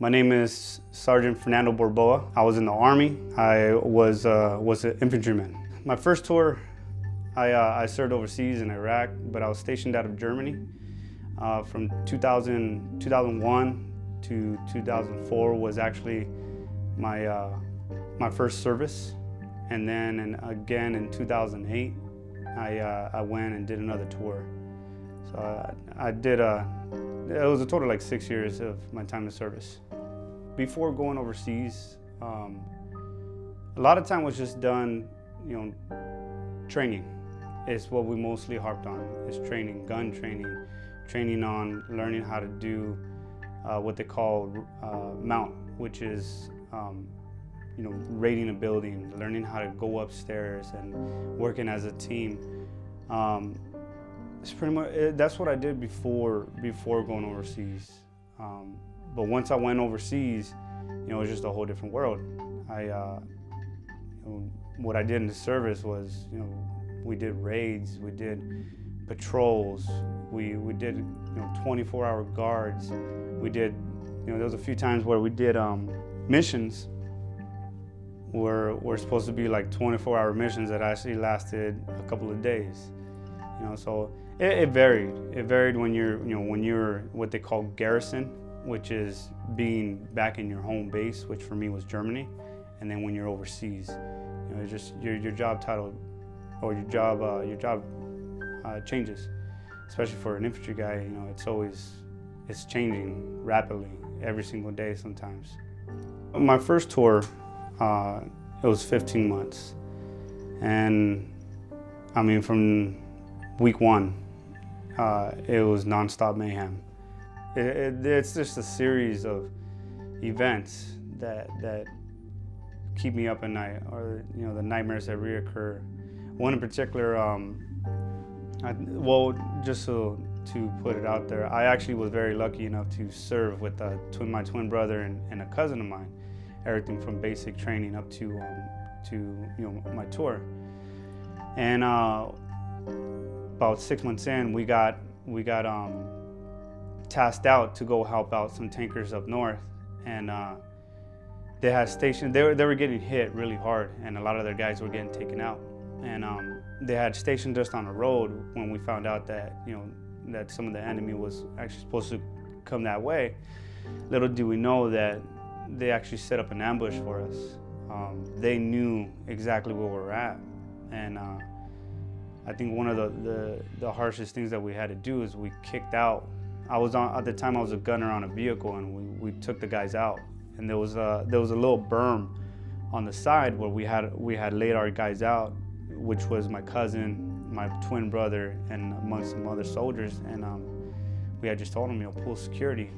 My name is Sergeant Fernando Borboa. I was in the Army. I was an infantryman. My first tour, I served overseas in Iraq, but I was stationed out of Germany. From 2001 to 2004 was actually my first service. And then again in 2008, I went and did another tour. So it was a total of like 6 years of my time in service. Before going overseas, a lot of time was just done, training is what we mostly harped on, is training, gun training, training on learning how to do what they call mount, which is raiding a building, learning how to go upstairs and working as a team. It's pretty much, that's what I did before going overseas. But once I went overseas, it was just a whole different world. What I did in the service was, we did raids, we did patrols, we did 24-hour guards. We did, there was a few times where we did missions were supposed to be like 24-hour missions that actually lasted a couple of days. So it varied. It varied when you're what they call garrison, which is being back in your home base, which for me was Germany, and then when you're overseas, it's just your job title or your job changes, especially for an infantry guy. It's changing rapidly every single day sometimes. My first tour, it was 15 months, and I mean from week one, it was nonstop mayhem. It's just a series of events that keep me up at night, or the nightmares that reoccur. One in particular, just to put it out there, I actually was very lucky enough to serve with my twin brother and a cousin of mine. Everything from basic training up to my tour. And about 6 months in, we got tasked out to go help out some tankers up north, and they had stationed. They were getting hit really hard, and a lot of their guys were getting taken out. And they had stationed us on a road when we found out that that some of the enemy was actually supposed to come that way. Little do we know that they actually set up an ambush for us. They knew exactly where we were at, and I think one of the harshest things that we had to do is we kicked out. At the time I was a gunner on a vehicle, and we took the guys out. And there was a little berm on the side where we had laid our guys out, which was my cousin, my twin brother, and amongst some other soldiers. And we had just told them, pull security.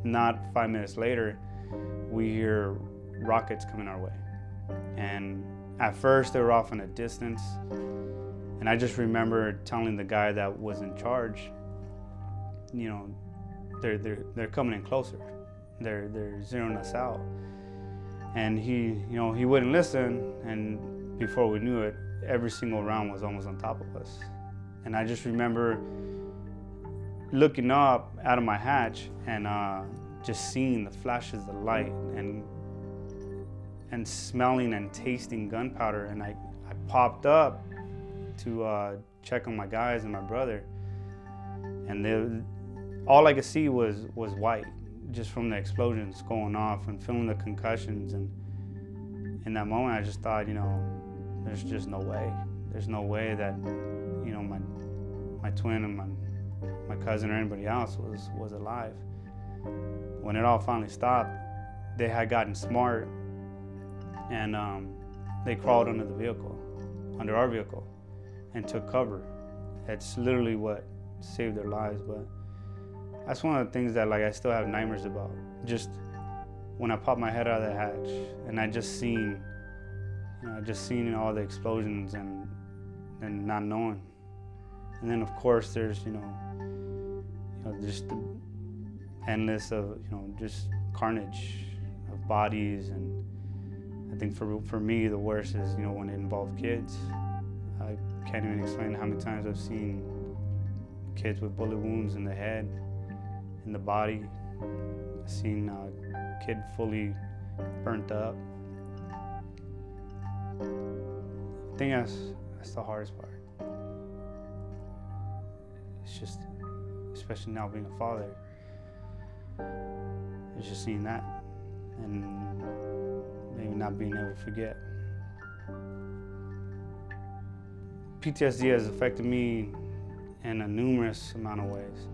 Not 5 minutes later, we hear rockets coming our way. And at first they were off in a distance. And I just remember telling the guy that was in charge, they're coming in closer. They're zeroing us out. And he wouldn't listen. And before we knew it, every single round was almost on top of us. And I just remember looking up out of my hatch and just seeing the flashes of light and smelling and tasting gunpowder. And I popped up to check on my guys and my brother, and all I could see was white, just from the explosions going off and feeling the concussions. And in that moment, I just thought, there's just no way. There's no way that, my twin and my cousin or anybody else was alive. When it all finally stopped, they had gotten smart, and they crawled under our vehicle, and took cover. It's literally what saved their lives. But that's one of the things that I still have nightmares about. Just when I popped my head out of the hatch and I just seen all the explosions and not knowing. And then of course there's just the endless of just carnage of bodies. And I think for me the worst is when it involved kids. I can't even explain how many times I've seen kids with bullet wounds in the head, in the body. I've seen kid fully burnt up. I think that's the hardest part. It's just, especially now being a father, it's just seeing that and maybe not being able to forget. PTSD has affected me in a numerous amount of ways.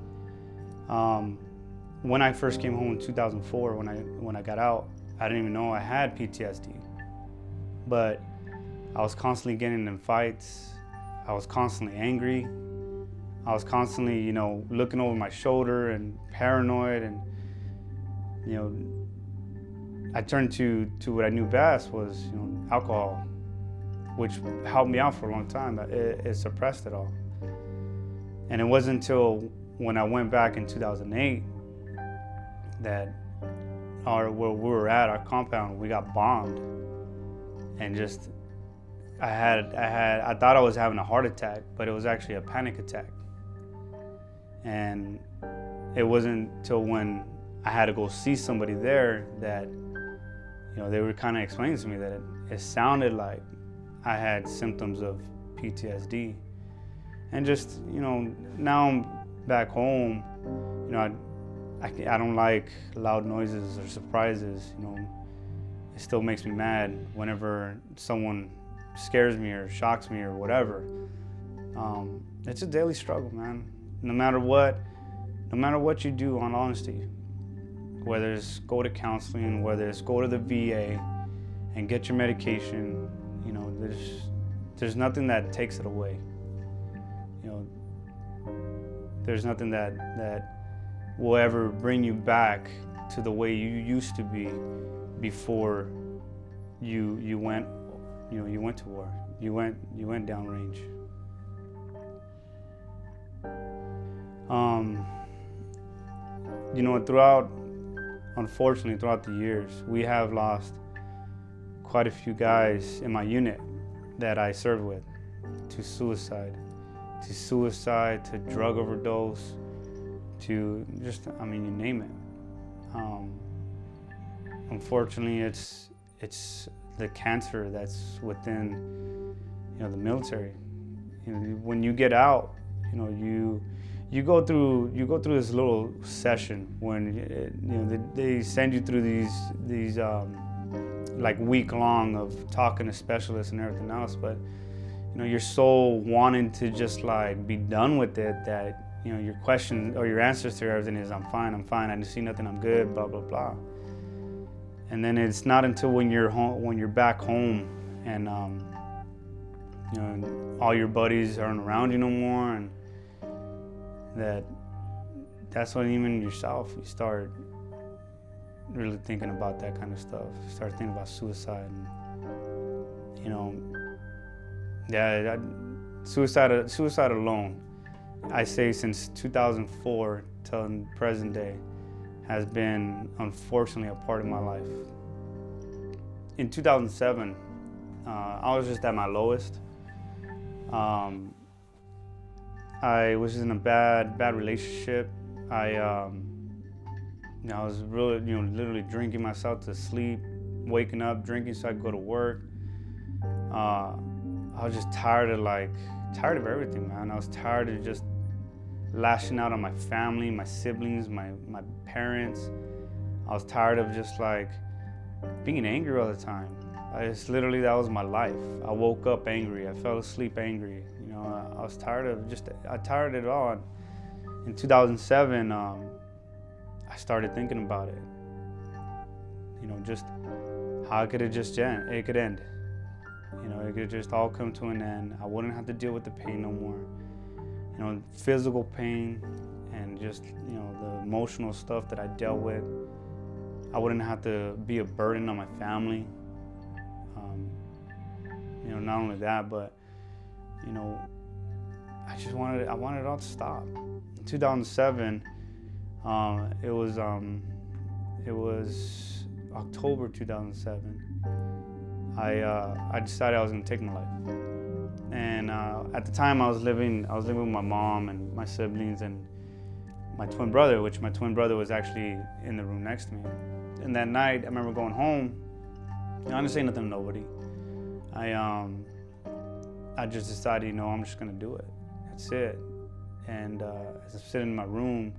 When I first came home in 2004, when I got out, I didn't even know I had PTSD. But I was constantly getting in fights. I was constantly angry. I was constantly, you know, looking over my shoulder and paranoid, and you know, I turned to what I knew best was, you know, alcohol, which helped me out for a long time. It suppressed it all. And it wasn't until when I went back in 2008 that where we were at, our compound, we got bombed. And just, I thought I was having a heart attack, but it was actually a panic attack. And it wasn't until when I had to go see somebody there that, you know, they were kind of explaining to me that it sounded like I had symptoms of PTSD. And just, you know, now I'm back home, you know, I don't like loud noises or surprises, you know. It still makes me mad whenever someone scares me or shocks me or whatever. It's a daily struggle, man. No matter what you do, on honesty, whether it's go to counseling, whether it's go to the VA and get your medication, you know, there's nothing that takes it away. You know, there's nothing that will ever bring you back to the way you used to be before you went to war. You went downrange. You know, unfortunately, throughout the years, we have lost quite a few guys in my unit that I served with to suicide, to drug overdose, to just, I mean, you name it. Unfortunately, it's the cancer that's within, you know, the military. You know, when you get out, you know, you go through this little session when, you know, they send you through these like week long of talking to specialists and everything else, but you know, you're so wanting to just like be done with it that, you know, your question or your answers to everything is I'm fine, I didn't see nothing, I'm good, blah blah blah. And then it's not until when you're back home and you know, all your buddies aren't around you no more, and that's when even yourself, you start really thinking about that kind of stuff. You start thinking about suicide, and, you know, yeah, suicide alone, I say since 2004 till present day, has been unfortunately a part of my life. In 2007, I was just at my lowest. I was in a bad relationship. I was really, you know, literally drinking myself to sleep, waking up, drinking so I could go to work. I was just tired of everything, man. I was tired of just lashing out on my family, my siblings, my parents. I was tired of just like being angry all the time. That was my life. I woke up angry. I fell asleep angry. You know, I was tired of it all. In 2007, I started thinking about it. You know, just how it could end. You know, it could just all come to an end. I wouldn't have to deal with the pain no more. You know, physical pain and just, you know, the emotional stuff that I dealt with. I wouldn't have to be a burden on my family. You know, not only that, but, you know, I wanted it all to stop. In 2007, it was October 2007. I decided I was gonna take my life. And at the time, I was living with my mom and my siblings and my twin brother, which my twin brother was actually in the room next to me. And that night, I remember going home. I didn't say nothing to nobody. I just decided, I'm just gonna do it. That's it. And as I'm sitting in my room,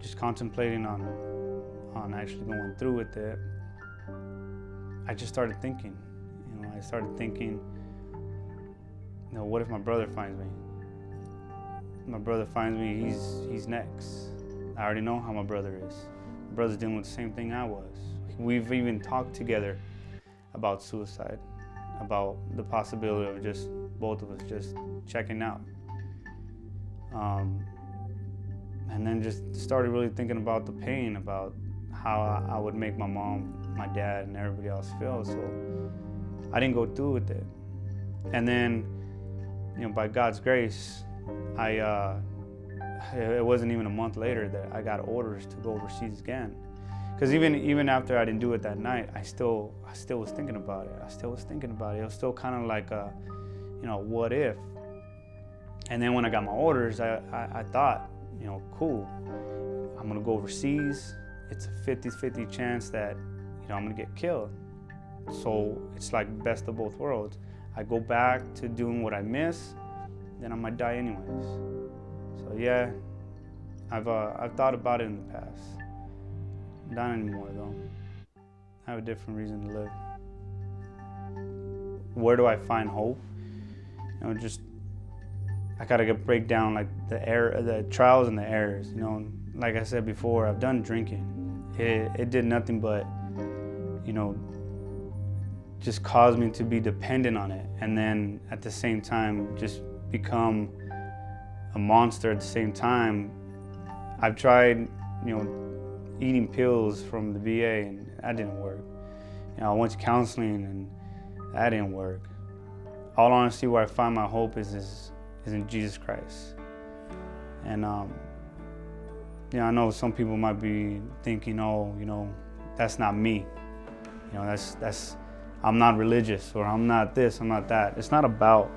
just contemplating on actually going through with it, I just started thinking. I started thinking, what if my brother finds me? My brother finds me, he's next. I already know how my brother is. My brother's dealing with the same thing I was. We've even talked together about suicide, about the possibility of just both of us just checking out. And then just started really thinking about the pain, about how I would make my mom, my dad, and everybody else feel. So I didn't go through with it. And then, by God's grace, it wasn't even a month later that I got orders to go overseas again. Because even after I didn't do it that night, I still was thinking about it. It was still kind of like a, what if? And then when I got my orders, I thought, cool, I'm gonna go overseas. It's a 50-50 chance that, I'm gonna get killed. So it's like best of both worlds. I go back to doing what I miss, then I might die anyways. So yeah, I've thought about it in the past. Not anymore though. I have a different reason to live. Where do I find hope? I gotta break down like the trials and the errors. Like I said before, I've done drinking. It did nothing but, just caused me to be dependent on it, and then at the same time just become a monster at the same time. I've tried, eating pills from the VA, and that didn't work. I went to counseling, and that didn't work. All honesty, where I find my hope is in Jesus Christ. And I know some people might be thinking, that's not me. That's I'm not religious, or I'm not this, I'm not that. It's not about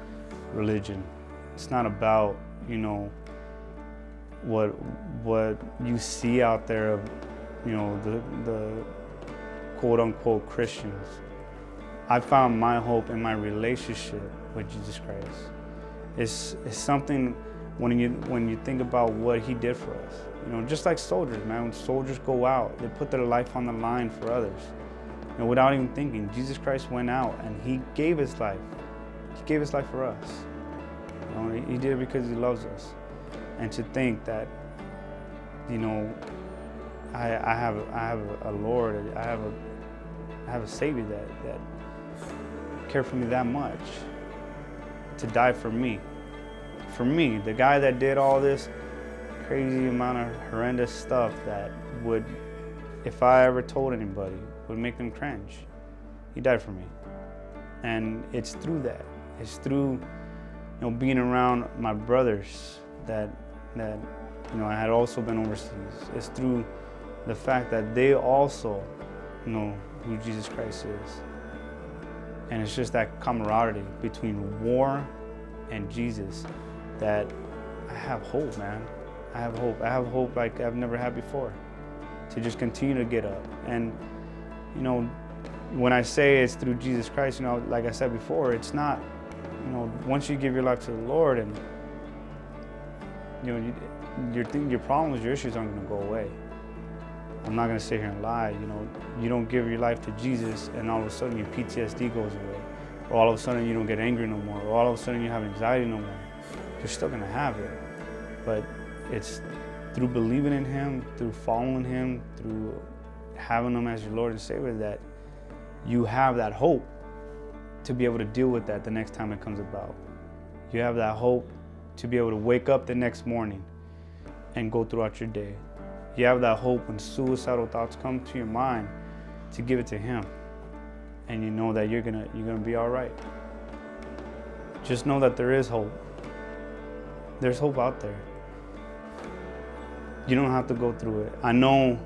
religion. It's not about, what you see out there of, the quote unquote Christians. I found my hope in my relationship with Jesus Christ. It's something when you think about what he did for us. Just like soldiers, man. When soldiers go out, they put their life on the line for others. Without even thinking, Jesus Christ went out and he gave his life. He gave his life for us. He did it because he loves us. And to think that, I have a Lord, I have a Savior that cared for me that much to die for me. For me, the guy that did all this crazy amount of horrendous stuff that would, if I ever told anybody, would make them cringe. He died for me. And it's through that. It's through, being around my brothers that I had also been overseas. It's through the fact that they also know who Jesus Christ is. And it's just that camaraderie between war and Jesus that I have hope, man. I have hope. I have hope like I've never had before, to just continue to get up. And when I say it's through Jesus Christ, like I said before, it's not, once you give your life to the Lord, and your problems, your issues aren't going to go away. I'm not going to sit here and lie. You don't give your life to Jesus and all of a sudden your PTSD goes away, or all of a sudden you don't get angry no more, or all of a sudden you have anxiety no more. You're still going to have it, but it's through believing in him, through following him, through having him as your Lord and Savior, that you have that hope to be able to deal with that the next time it comes about. You have that hope to be able to wake up the next morning and go throughout your day. You have that hope when suicidal thoughts come to your mind to give it to him, and you know that you're gonna be all right. Just know that there is hope. There's hope out there. You don't have to go through it. I know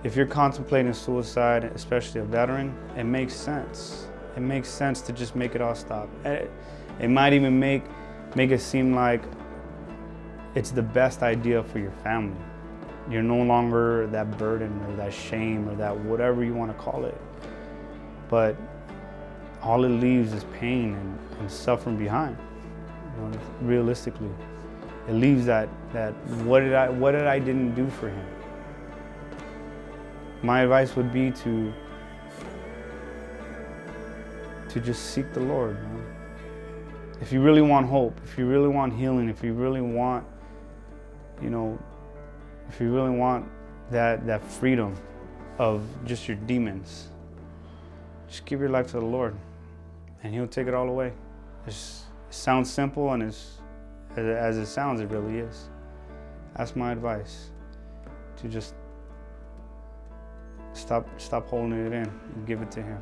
if you're contemplating suicide, especially a veteran, it makes sense. It makes sense to just make it all stop. It might even make it seem like it's the best idea for your family. You're no longer that burden or that shame or that whatever you want to call it. But all it leaves is pain and suffering behind. You know, realistically, it leaves that what did I didn't do for him. My advice would be to just seek the Lord, man. If you really want hope, if you really want healing, if you really want, you know, if you really want that freedom of just your demons, just give your life to the Lord, and He'll take it all away. It sounds simple, and as it sounds, it really is. That's my advice, to just stop holding it in and give it to Him.